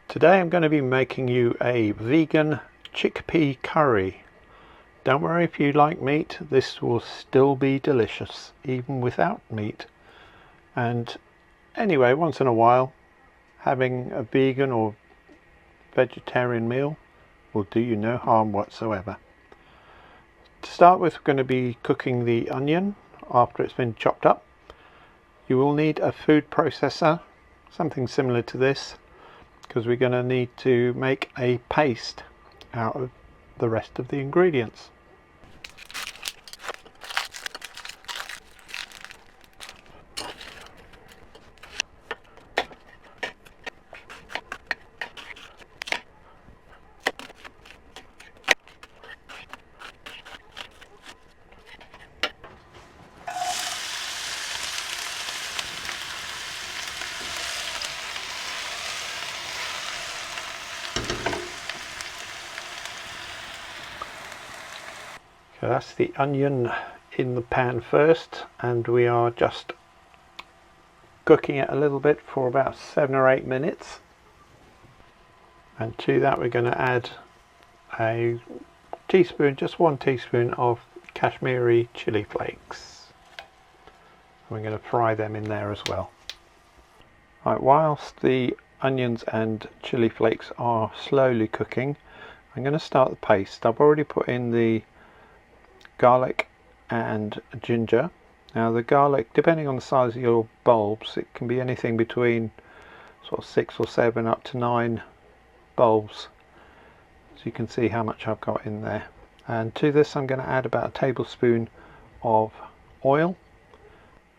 Today I'm going to be making you a vegan chickpea curry. Don't worry if you like meat, this will still be delicious even without meat. And anyway, once in a while having a vegan or vegetarian meal will do you no harm whatsoever. To start with, we're going to be cooking the onion after it's been chopped up. You will need a food processor, something similar to this, because we're going to need to make a paste out of the rest of the ingredients. So that's the onion in the pan first, and we are just cooking it a little bit for about 7 or 8 minutes. And to that we're going to add a teaspoon, just 1 teaspoon of Kashmiri chili flakes. We're going to fry them in there as well. Right, whilst the onions and chili flakes are slowly cooking, I'm going to start the paste. I've already put in the garlic and ginger. Now the garlic, depending on the size of your bulbs, it can be anything between sort of 6 or 7 up to 9 bulbs. So you can see how much I've got in there. And to this I'm going to add about a tablespoon of oil,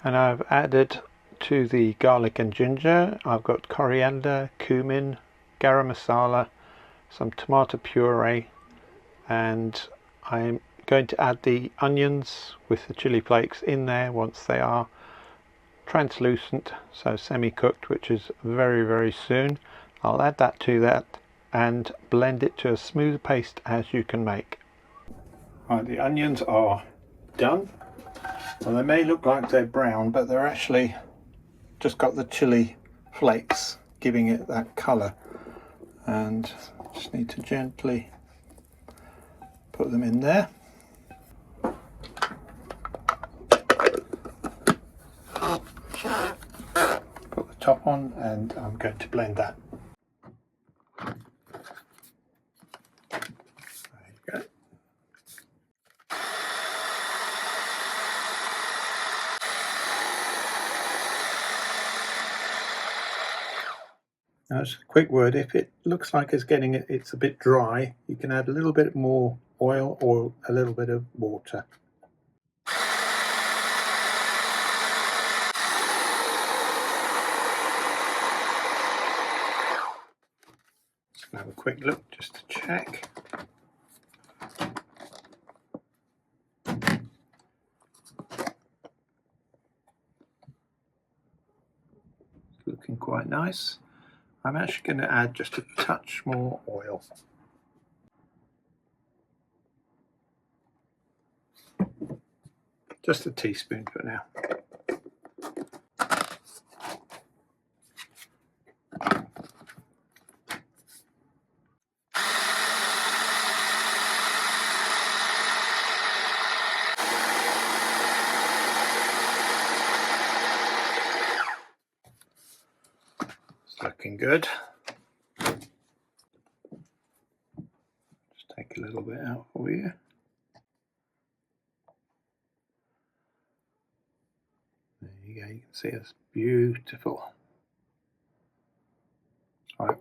and I've added to the garlic and ginger, I've got coriander, cumin, garam masala, some tomato puree, and I'm going to add the onions with the chili flakes in there once they are translucent, so semi-cooked, which is very soon. I'll add that to that and blend it to a smooth paste as you can make. Right, the onions are done. Well, they may look like they're brown, but they're actually just got the chili flakes giving it that colour, and just need to gently put them in there. Put the top on, and I'm going to blend that. There you go. Now, just a quick word, if it looks like it's a bit dry, you can add a little bit more oil or a little bit of water. Have a quick look just to check. It's looking quite nice. I'm actually going to add just a touch more oil. Just a teaspoon for now. Looking good. Just take a little bit out for you. There you go, you can see it's beautiful. Right,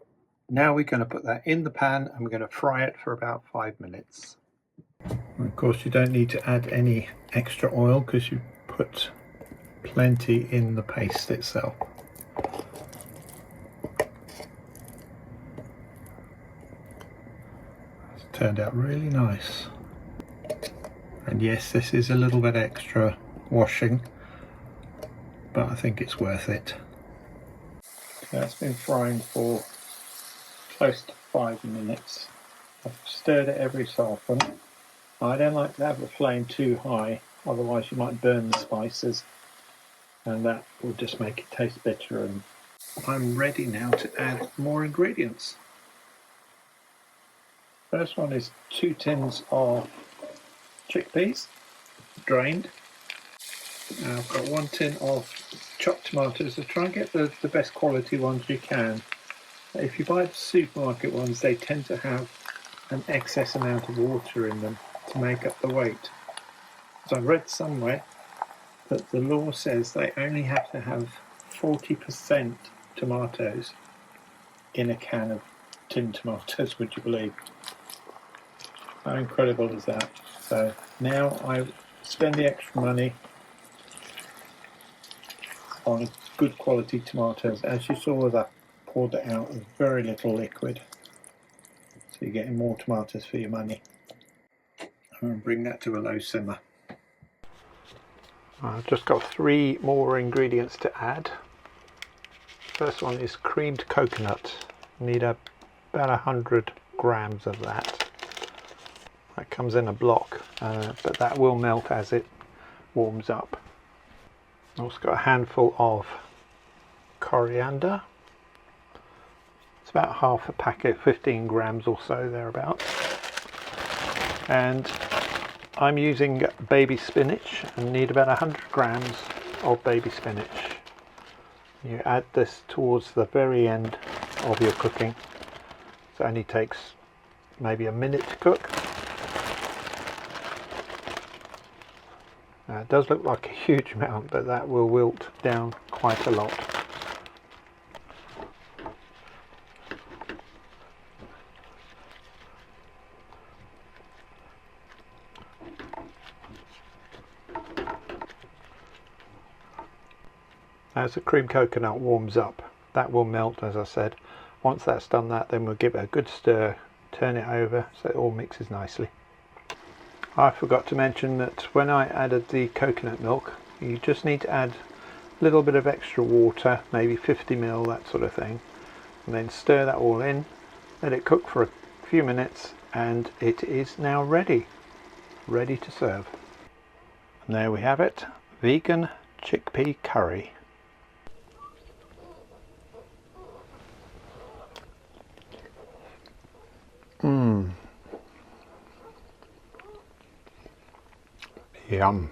now we're going to put that in the pan and we're going to fry it for about 5 minutes. And of course you don't need to add any extra oil because you put plenty in the paste itself. Turned out really nice, and yes, this is a little bit extra washing, but I think it's worth it. That's been frying for close to 5 minutes. I've stirred it every so often. I don't like to have the flame too high, otherwise you might burn the spices, and that will just make it taste bitter and I'm ready now to add more ingredients. First one is 2 tins of chickpeas, drained. I've got 1 tin of chopped tomatoes. So try and get the best quality ones you can. If you buy the supermarket ones, they tend to have an excess amount of water in them to make up the weight. So I read somewhere that the law says they only have to have 40% tomatoes in a can of tinned tomatoes, would you believe? How incredible is that? So now I spend the extra money on good quality tomatoes. As you saw as I poured it out, with very little liquid. So you're getting more tomatoes for your money. I'm going to bring that to a low simmer. I've just got 3 more ingredients to add. First one is creamed coconut. Need about 100 grams of that. That comes in a block, but that will melt as it warms up. Also got a handful of coriander. It's about half a packet, 15 grams or so thereabouts. And I'm using baby spinach and need about 100 grams of baby spinach. You add this towards the very end of your cooking. So it only takes maybe a minute to cook. It does look like a huge amount, but that will wilt down quite a lot. As the cream coconut warms up, that will melt, as I said. Once that's done that, then we'll give it a good stir, turn it over so it all mixes nicely. I forgot to mention that when I added the coconut milk, you just need to add a little bit of extra water, maybe 50 ml, that sort of thing, and then stir that all in, let it cook for a few minutes, and it is now ready to serve. And there we have it, vegan chickpea curry. Yum.